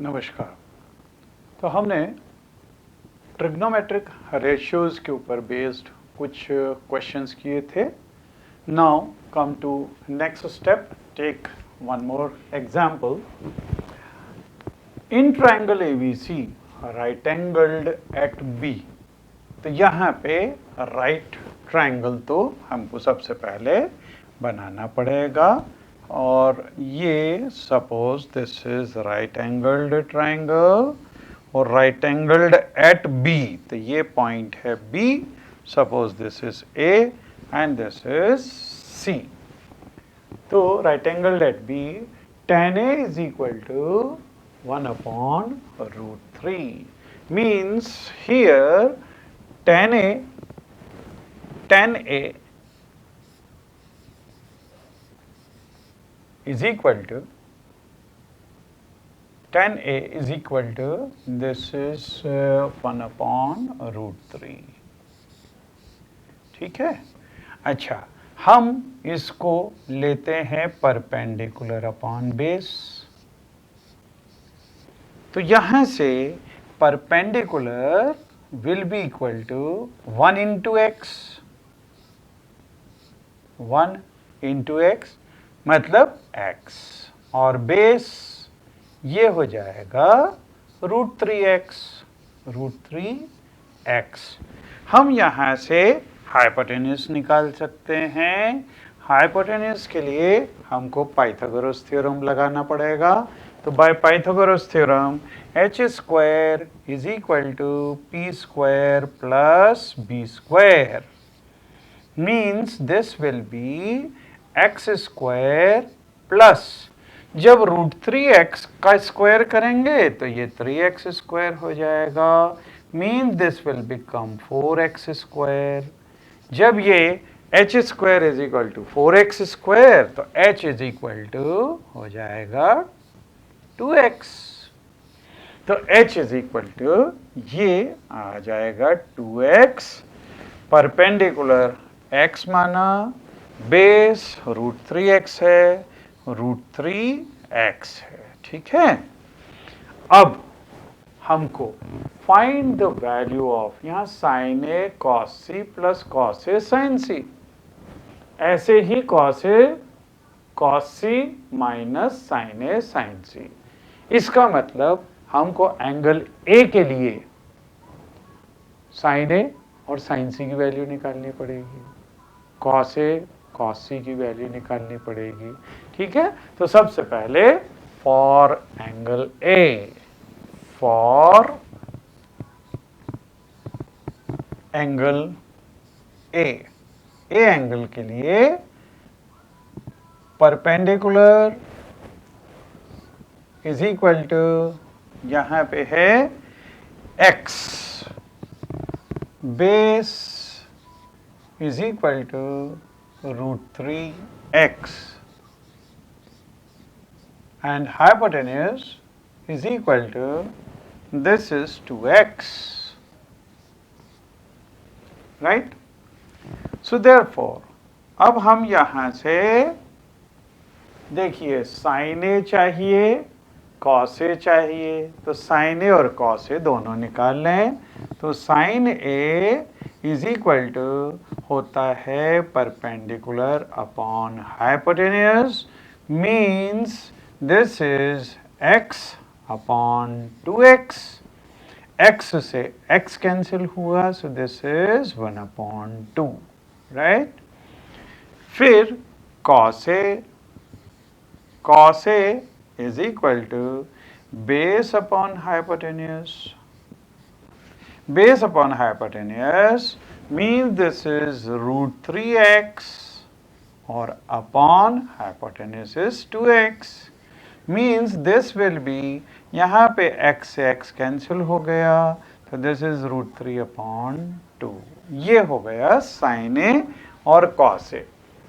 नमस्कार। तो हमने ट्रिग्नोमेट्रिक रेशियोज के ऊपर बेस्ड कुछ क्वेश्चंस किए थे। Now come to next step, take one more example. In triangle ABC right angled at B. तो यहाँ पे राइट ट्रायंगल तो हमको सबसे पहले बनाना पड़ेगा, और ये suppose this is right angled triangle और राइट एंगल्ड एट बी। तो ये पॉइंट है B, suppose this is A and this is C. तो right angled at B, tan A is equal to 1/√3 means here tan A is equal to this is 1/√3। ठीक है। अच्छा, हम इसको लेते हैं परपेंडिकुलर अपॉन बेस। तो यहां से perpendicular will be equal to 1 into x, 1 into x मतलब x, और बेस ये हो जाएगा √3x। हम यहाँ से हाइपोटेन्यूज निकाल सकते हैं। हाइपोटेन्यूज के लिए हमको पाइथागोरस थ्योरम लगाना पड़ेगा। तो by Pythagoras theorem h² is equal to p² plus b² means this will be x² plus, जब √3x का स्क्वायर करेंगे तो ये 3x² हो जाएगा, means this will become 4x²। जब ये h² is equal to 4x² तो h इज इक्वल टू हो जाएगा 2x। तो h इज इक्वल टू ये आ जाएगा 2x। परपेंडिकुलर x माना, बेस √3x है, √3x है। ठीक है। अब हमको फाइंड द वैल्यू ऑफ, यहाँ sin A cos C plus cos A sin C, ऐसे ही cos C minus sin A sin C। इसका मतलब हमको एंगल A के लिए sin A और sin C की वैल्यू निकालनी पड़ेगी, cos A cos C की वैल्यू निकालनी पड़ेगी। ठीक है। तो सबसे पहले for angle A, for angle A angle के लिए परपेंडिकुलर इज इक्वल टू, यहां पे है x, base is equal to √3x and hypotenuse is equal to this is 2x, right? So therefore अब हम यहां से देखिए sin A चाहिए, cos A चाहिए, तो sin A और cos A दोनों निकाल लें। तो sin A is equal to होता है perpendicular upon hypotenuse, means this is x upon 2x। x से x कैंसिल हुआ, सो दिस इज 1/2, राइट। फिर cos A is equal to base upon hypotenuse. Base upon hypotenuse means this is √3x or upon hypotenuse is 2x, means this will be, यहाँ पे x से x cancel हो गया, तो this is √3/2। ये हो गया sin A और cos A।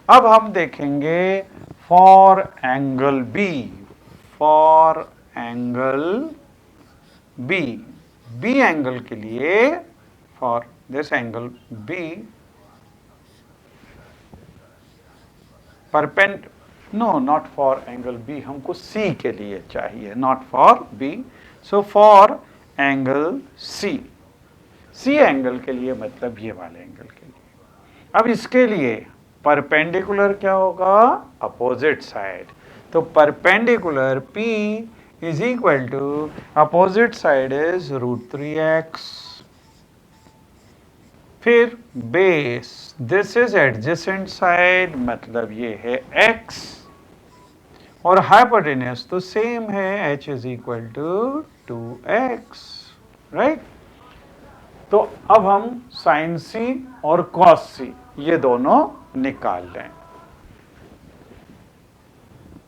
अब हम देखेंगे for angle B, for angle B, B angle के लिए, for this angle B no, not for angle B, हमको सी के लिए चाहिए, not for B. So for angle C, C angle के लिए मतलब ये वाले एंगल के लिए. अब इसके लिए परपेंडिकुलर क्या होगा, अपोजिट साइड. तो perpendicular P is equal to opposite side is √3x. फिर base, this is adjacent side, मतलब ये है x, और हाइपोटेन्यूज तो सेम है, h is equal to 2x, right. तो अब हम साइन सी और कॉस सी ये दोनों निकाल लें.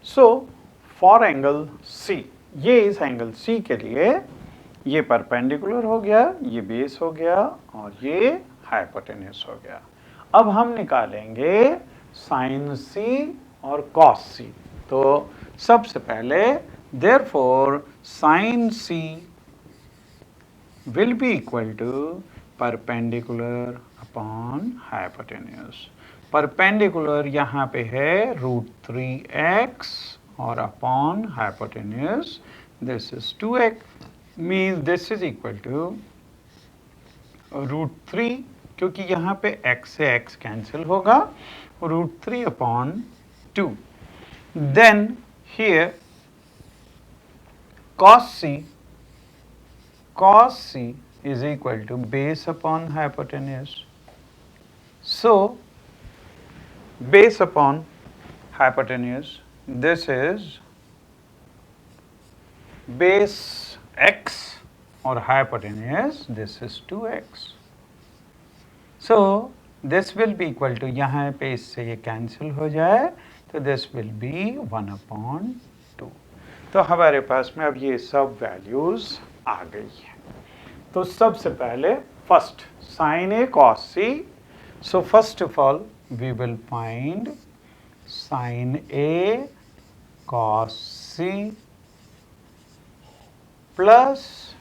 सो फॉर एंगल सी, ये इस एंगल सी के लिए ये परपेंडिकुलर हो गया, ये बेस हो गया और ये हाइपोटेन्यूज हो गया. अब हम निकालेंगे साइन सी और कॉस सी. तो सबसे पहले therefore sine C will be equal to perpendicular upon hypotenuse. Perpendicular यहाँ पे है √3x और upon hypotenuse this is 2x, means this is equal to √3, क्योंकि यहाँ पे x से x कैंसिल होगा, √3 upon 2. Then here cos c is equal to base upon hypotenuse. So base upon hypotenuse, this is base x or hypotenuse, this is 2x. So this will be equal to, यहाँ पे इससे ये cancel हो जाए तो this will be 1/2. तो हमारे पास में अब ये सब वैल्यूज आ गई है. तो सबसे पहले first sine A cos C. So first of all we will find sine A cos C plus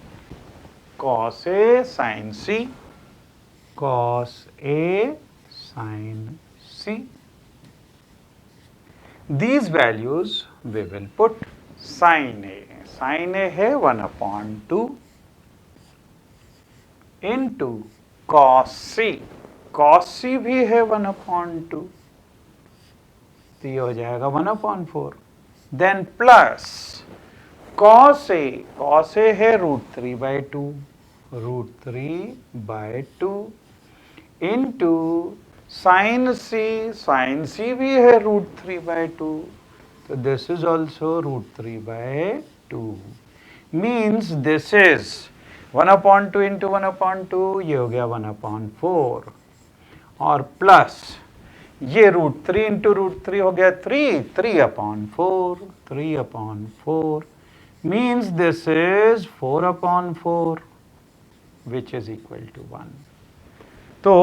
cos A sine C, cos A sine C. These values we will put. Sin A, sin A है 1/2 into cos C, cos C भी है 1/2, तो ये हो जाएगा 1/4. Then plus cos A, cos A है √3/2, √3/2 into sin C, sin C भी है √3/2, so this is also √3/2, means this is 1/2 into 1/2, ये हो गया 1/4, और प्लस ये √3 into √3 हो गया 3/4, 3/4 means this is 4/4, which is equal to 1. तो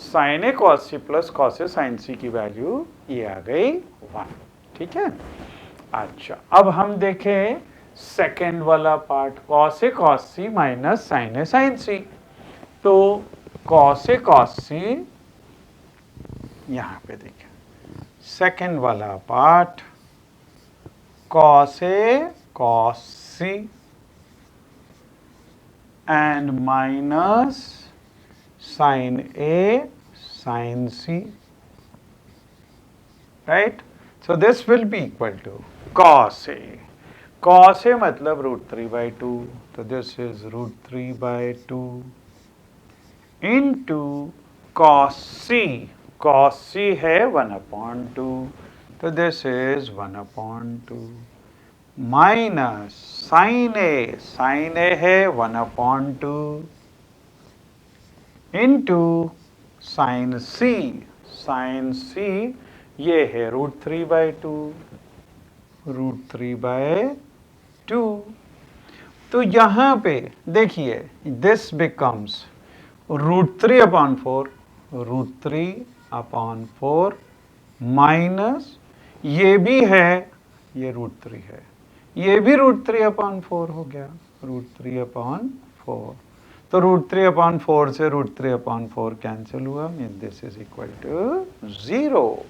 sin A cos C plus cos A sin C की वैल्यू ये आ गई 1. ठीक है. अच्छा, अब हम देखें सेकेंड वाला part, cos A cos C minus sin A sin C. तो cos A cos C यहाँ पे देखें, सेकेंड वाला part cos A cos C and minus sin A sin C, right? So this will be equal to cos A. Cos A मतलब √3/2, तो this is √3/2 into cos C. Cos C है 1/2, तो this is 1/2 minus sin A. Sin A है 1/2 into sin C. Sin C ये है √3/2, √3/2. तो यहाँ पे देखिए दिस बिकम्स √3/4, √3/4 माइनस ये भी है, ये √3 है, ये भी √3/4 हो गया, √3/4. तो √3/4 से √3/4 कैंसिल हुआ, mean this is equal to 0.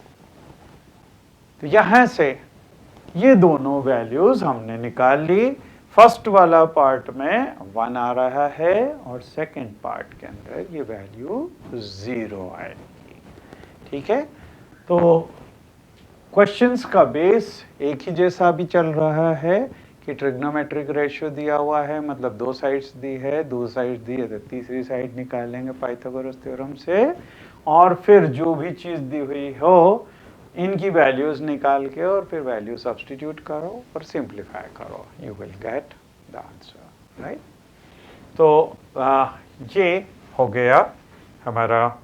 तो यहाँ से ये दोनों वैल्यूज हमने निकाल ली। फर्स्ट वाला पार्ट में 1 आ रहा है और सेकंड पार्ट के अंदर ये वैल्यू 0 आएगी। ठीक है, तो क्वेश्चंस का बेस एक ही जैसा भी चल रहा है कि ट्रिग्नोमेट्रिक रेशियो दिया हुआ है, मतलब दो साइड्स दी है, दो साइड्स दी है तो तीसरी साइड निकालेंगे पाइथागोरस थ्योरम से, और फिर जो भी चीज़ दी हुई हो इनकी वैल्यूज निकाल के और फिर वैल्यू सब्स्टिट्यूट करो और सिंप्लीफाई करो, you will get the answer, right. तो ये हो गया हमारा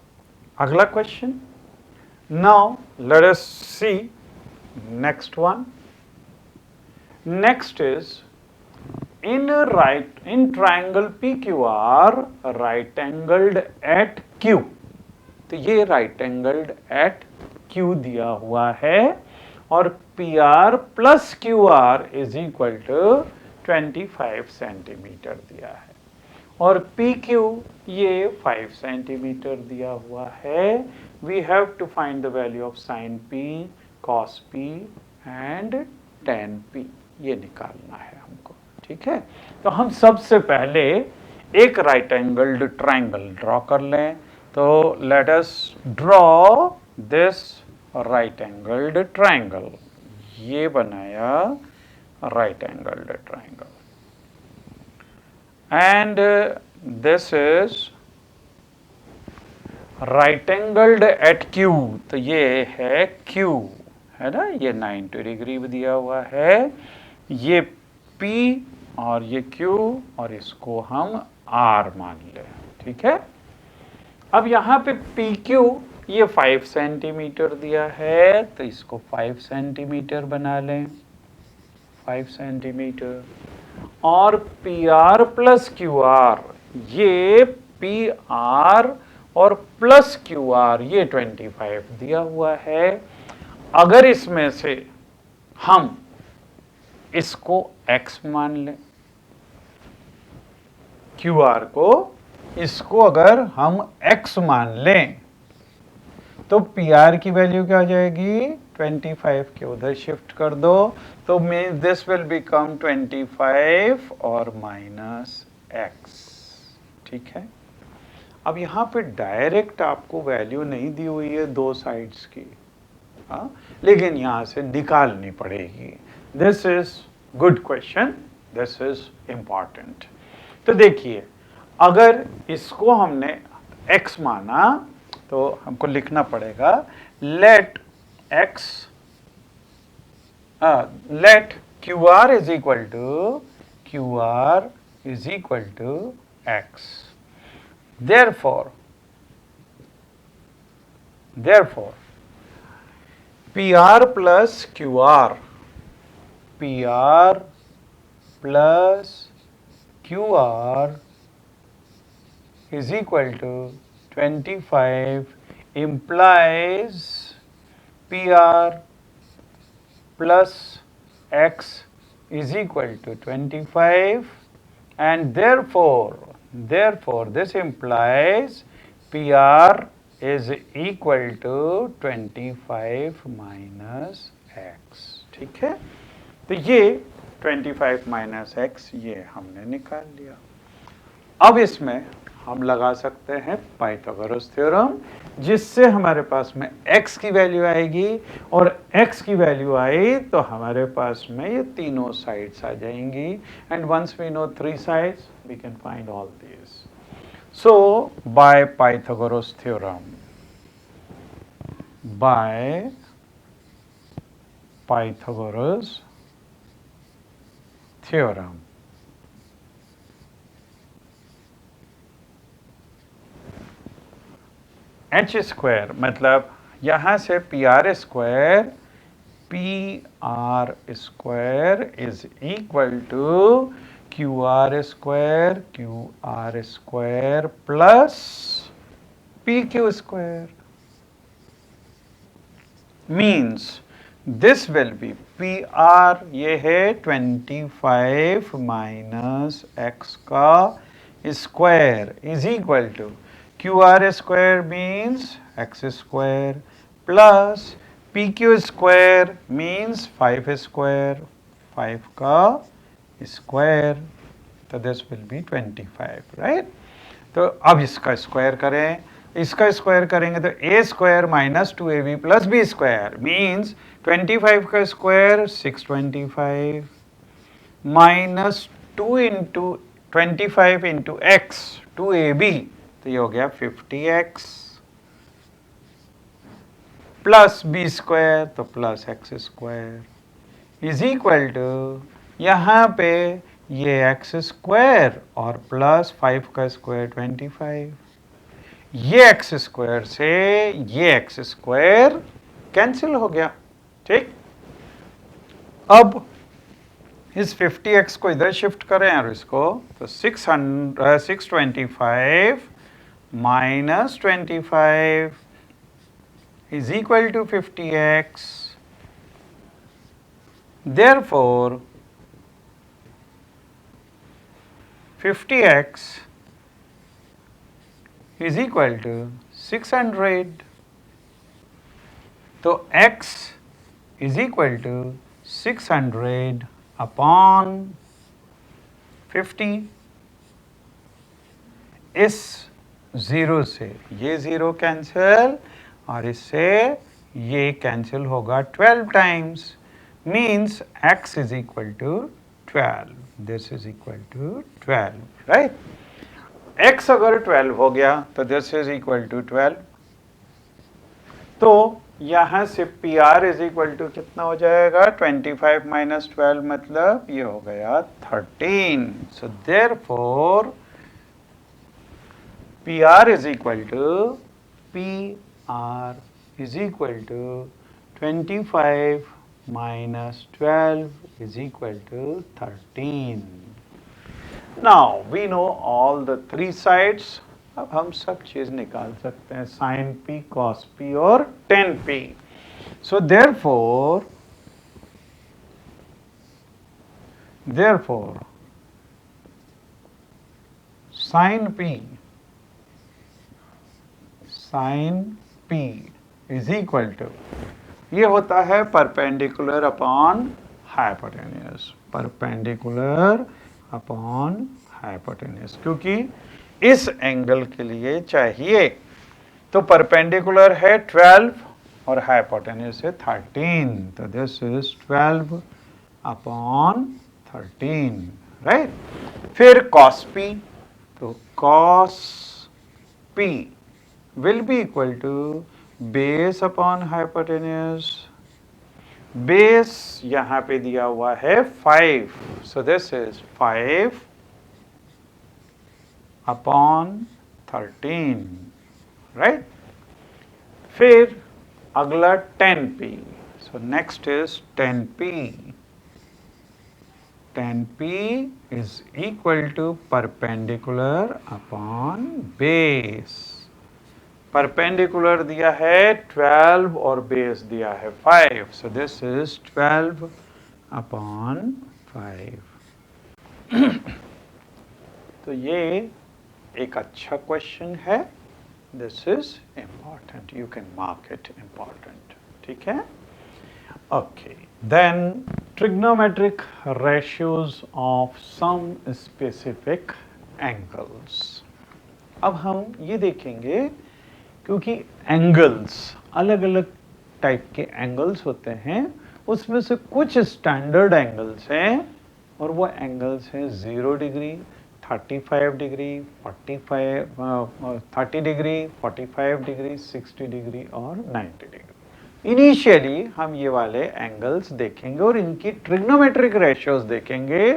अगला question. Now let us C next one. Next is in triangle PQR right angled at Q. तो ये right angled at Q दिया हुआ है और PR plus QR is equal to 25 centimetre दिया है और PQ ये 5 सेंटीमीटर दिया हुआ है। We have to find the value of sin P, cos P and tan P, ये निकालना है हमको। ठीक है, तो हम सबसे पहले एक राइट एंगल्ड ट्राइंगल ड्रॉ कर लें। तो let us draw this right angled triangle. ये बनाया right angled triangle and this is right angled eight Q। तो ये है Q, है ना, ये 90 डिग्री दिया हुआ है, ये P और ये Q और इसको हम R मान लें। ठीक है, अब यहाँ पे PQ ये 5 सेंटीमीटर दिया है तो इसको 5 सेंटीमीटर बना लें, 5 सेंटीमीटर, और PR प्लस QR ये PR और प्लस QR ये 25 दिया हुआ है। अगर इसमें से हम इसको x मान लें, QR को, इसको अगर हम x मान लें तो PR की वैल्यू क्या आ जाएगी, 25 के उधर शिफ्ट कर दो, तो मीन दिस विल बिकम 25 और माइनस x। ठीक है, अब यहाँ पे डायरेक्ट आपको वैल्यू नहीं दी हुई है दो साइड्स की, लेकिन यहाँ से निकालनी पड़ेगी। This is good question, this is important. तो देखिए, अगर इसको हमने x माना तो हमको लिखना पड़ेगा let QR is equal to x। Therefore, PR plus QR is equal to 25 implies PR plus X is equal to 25, and therefore this implies PR is equal to 25 minus x। ठीक है, तो ये 25 माइनस x ये हमने निकाल लिया। अब इसमें हम लगा सकते हैं पाइथागोरस थ्योरम, जिससे हमारे पास में x की वैल्यू आएगी, और x की वैल्यू आई तो हमारे पास में ये तीनों साइड्स आ जाएंगी, and once we know 3 sides we can find all this. So, by Pythagoras theorem, h square मतलब यहाँ से PR square is equal to QR square plus PQ square, means this will be PR ये है 25 माइनस x का square is equal to QR square means x square plus PQ square means 5 square, 5 का square, तो this will be 25, right? तो अब इसका square करें, इसका स्क्वायर करेंगे तो a square minus 2ab plus b square means 25 का square 625 minus 2 into 25 into x 2ab, तो ये हो गया 50x प्लस बी स्क्वायर, तो plus x square is equal to यहाँ पे ये एक्स स्क्वायर और प्लस 5 का स्क्वायर 25, ये एक्स स्क्वायर से ये एक्स स्क्वायर कैंसिल हो गया, ठीक। अब इस 50x को इधर शिफ्ट करें और इसको, तो 625 minus 25 is equal to 50x. Therefore, 50x is equal to 600. तो x is equal to 600 upon 50. इस ज़ीरो से ये ज़ीरो कैंसिल और इससे ये कैंसिल होगा 12 times, means x is equal to 12, this is equal to 12, right. x अगर 12 हो गया तो दिस इज इक्वल टू 12, तो यहाँ से PR इज इक्वल टू कितना हो जाएगा, 25 माइनस 12 मतलब ये हो गया 13, so therefore PR is equal to PR is equal to 25 minus 12 is equal to 13. Now we know all the three sides. अब हम सब चीज निकाल सकते हैं, sin p, cos p और tan p. So therefore sin p is equal to, ये होता है perpendicular upon hypotenuse, perpendicular upon hypotenuse, क्योंकि इस एंगल के लिए चाहिए तो परपेंडिकुलर है 12 और हाइपोटेन्यूज है 13, तो दिस इज 12 अपॉन 13, राइट। फिर cos p, तो cos p will be equal to base upon hypotenuse, base यहाँ पे दिया हुआ है 5, so this is 5 upon 13, right। फिर अगला 10p, so next is 10p, 10p is equal to perpendicular upon base, perpendicular दिया है 12 और बेस दिया है 5, सो दिस इज 12 अपॉन 5। तो ये एक अच्छा क्वेश्चन है, this is important, you can mark it important, ठीक है। Okay, then trigonometric ratios of some specific angles. अब हम ये देखेंगे, क्योंकि एंगल्स अलग अलग टाइप के एंगल्स होते हैं, उसमें से कुछ स्टैंडर्ड एंगल्स हैं और वो एंगल्स हैं 0 degree, 35 degree, 30 degree, 45 degree, 60 degree और 90 डिग्री। इनिशियली हम ये वाले एंगल्स देखेंगे और इनकी ट्रिग्नोमेट्रिक रेशियोज देखेंगे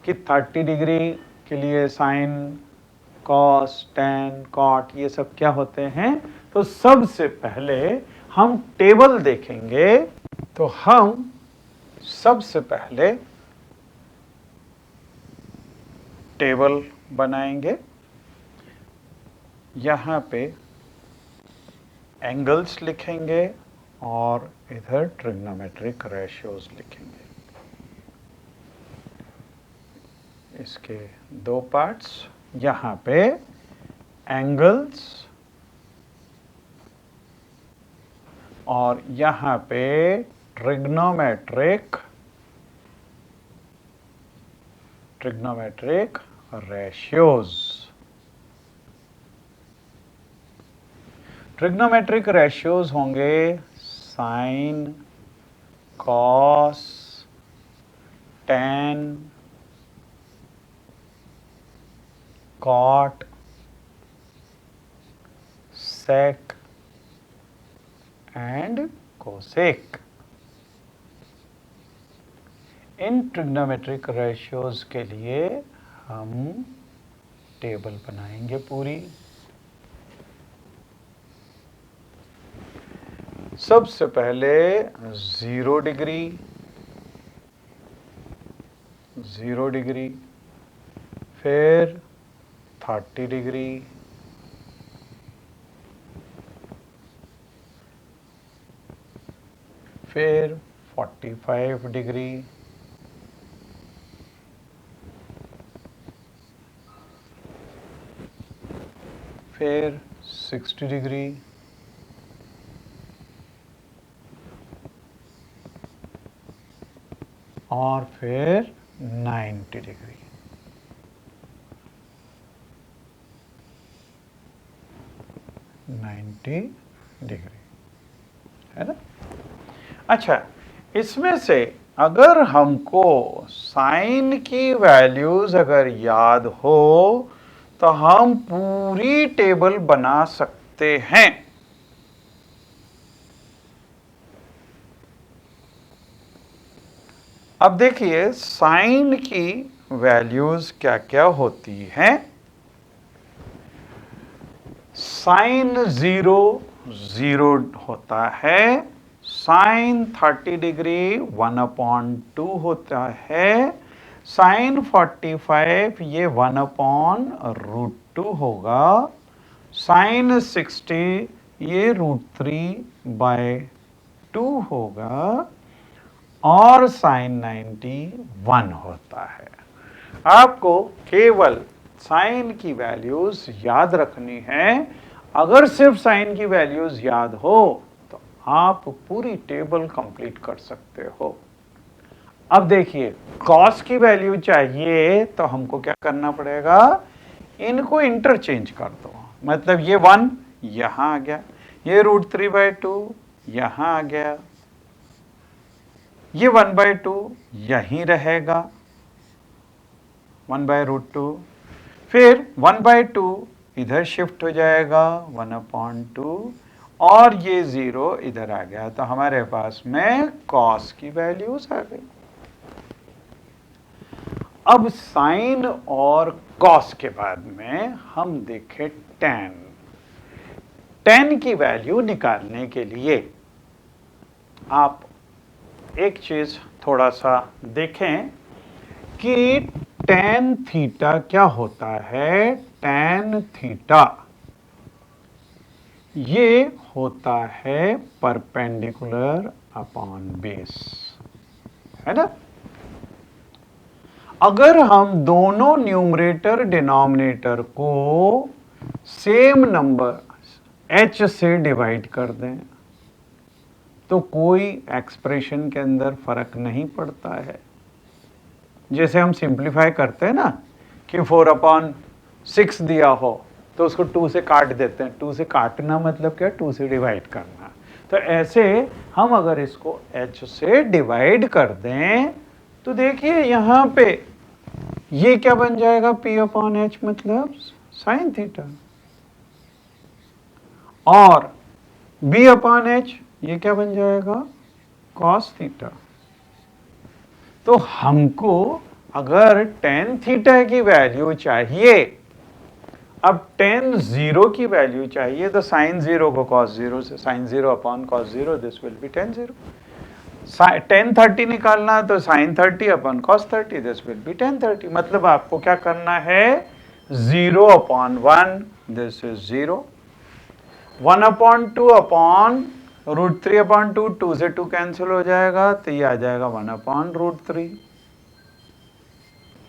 कि 30 डिग्री के लिए साइन, कॉस, टैन, कॉट, ये सब क्या होते हैं। तो सबसे पहले हम टेबल देखेंगे, तो हम सबसे पहले टेबल बनाएंगे, यहाँ पे एंगल्स लिखेंगे और इधर ट्रिग्नोमेट्रिक रेशियोज लिखेंगे। इसके दो पार्ट्स, यहाँ पे एंगल्स और यहाँ पे ट्रिग्नोमेट्रिक रेशियोज। ट्रिग्नोमेट्रिक रेशियोज होंगे sine, cos, tan, cot, sec and cosec. इन ट्रिग्नोमेट्रिक रेशियोज के लिए हम टेबल बनाएंगे पूरी। सबसे पहले 0 डिग्री, 0 डिग्री, फिर 30 डिग्री, फिर 45 डिग्री, फिर 60 डिग्री, और फिर 90 डिग्री। है ना? अच्छा, इसमें से अगर हमको साइन की वैल्यूज अगर याद हो तो हम पूरी टेबल बना सकते हैं। अब देखिए साइन की वैल्यूज क्या क्या होती हैं। साइन 0 0 होता है, साइन 30 डिग्री 1/2 होता है, साइन 45 ये 1/√2 होगा, साइन 60 ये √3/2 होगा, और साइन 90 1 होता है। आपको केवल साइन की वैल्यूज याद रखनी है। अगर सिर्फ साइन की वैल्यूज याद हो तो आप पूरी टेबल कंप्लीट कर सकते हो। अब देखिए कॉस की वैल्यू चाहिए तो हमको क्या करना पड़ेगा, इनको इंटरचेंज कर दो। मतलब ये 1 यहां आ गया, ये √3/2 यहां आ गया, ये 1/2 यहीं रहेगा 1/√2, फिर 1/2 इधर शिफ्ट हो जाएगा 1/2, और ये 0 इधर आ गया। तो हमारे पास में कॉस की वैल्यूज आ गई। अब साइन और कॉस के बाद में हम देखें टेन। टेन की वैल्यू निकालने के लिए आप एक चीज थोड़ा सा देखें कि टेन थीटा क्या होता है। टेन थीटा ये होता है परपेंडिकुलर अपॉन बेस, है ना? अगर हम दोनों न्यूमरेटर डिनोमिनेटर को सेम नंबर h से डिवाइड कर दें तो कोई एक्सप्रेशन के अंदर फर्क नहीं पड़ता है। जैसे हम सिंप्लीफाई करते हैं ना कि 4/6 दिया हो तो उसको 2 से काट देते हैं। 2 से काटना मतलब क्या, 2 से डिवाइड करना। तो ऐसे हम अगर इसको h से डिवाइड कर दें तो देखिए यहां पे ये क्या बन जाएगा, P/H मतलब साइन थीटा, और B/H ये क्या बन जाएगा, कॉस थीटा। तो हमको अगर टेन थीटा की वैल्यू चाहिए, अब टेन 0 की वैल्यू चाहिए, तो साइन 0 को कॉस 0 से, sine 0/cos 0, this will be tan 0। Tan 30 निकालना है तो sine 30/cos 30, this will be tan 30। मतलब आपको क्या करना है, 0/1, दिस इज 0, 1/2/√3/2, 2 से 2 कैंसिल हो जाएगा तो ये आ जाएगा 1/√3।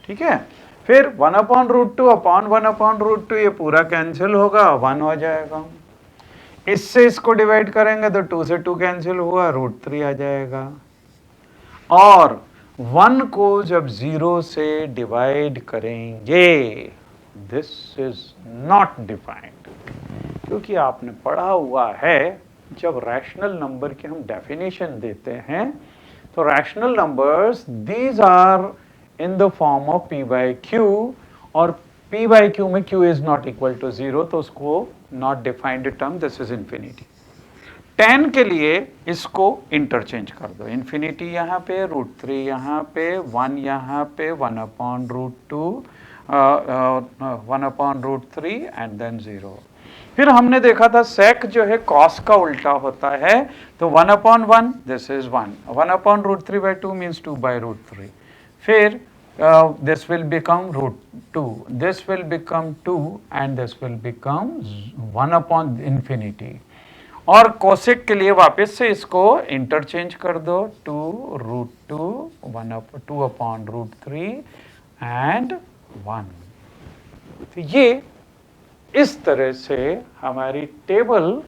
ठीक है, फिर 1/√2/1/√2 ये पूरा कैंसिल होगा, 1 हो जाएगा। इससे इसको डिवाइड करेंगे तो 2 से 2 कैंसिल हुआ, √3 आ जाएगा। और 1 को जब 0 से डिवाइड करेंगे, दिस इज नॉट डिफाइंड, क्योंकि आपने पढ़ा हुआ है जब रैशनल नंबर की हम डेफिनेशन देते हैं तो rational numbers these are in the form of p by q, और p बाई क्यू में q is not equal to 0, तो उसको not defined term, this is infinity. 10 के लिए इसको इंटरचेंज कर दो, इन्फिनिटी यहाँ पे, √3 यहाँ पे, 1 यहाँ पे, 1/√2, 1/√3 एंड देन 0। फिर हमने देखा था sec जो है cos का उल्टा होता है, तो 1/1, दिस इज 1, 1/√3/2 मीन्स 2/√3। फिर this will become √2, this will become 2 and this will become 1/infinity। और कोसेक के लिए वापस से इसको इंटरचेंज कर दो, 2√2, 2/√3 एंड 1। तो ये इस तरह से हमारी टेबल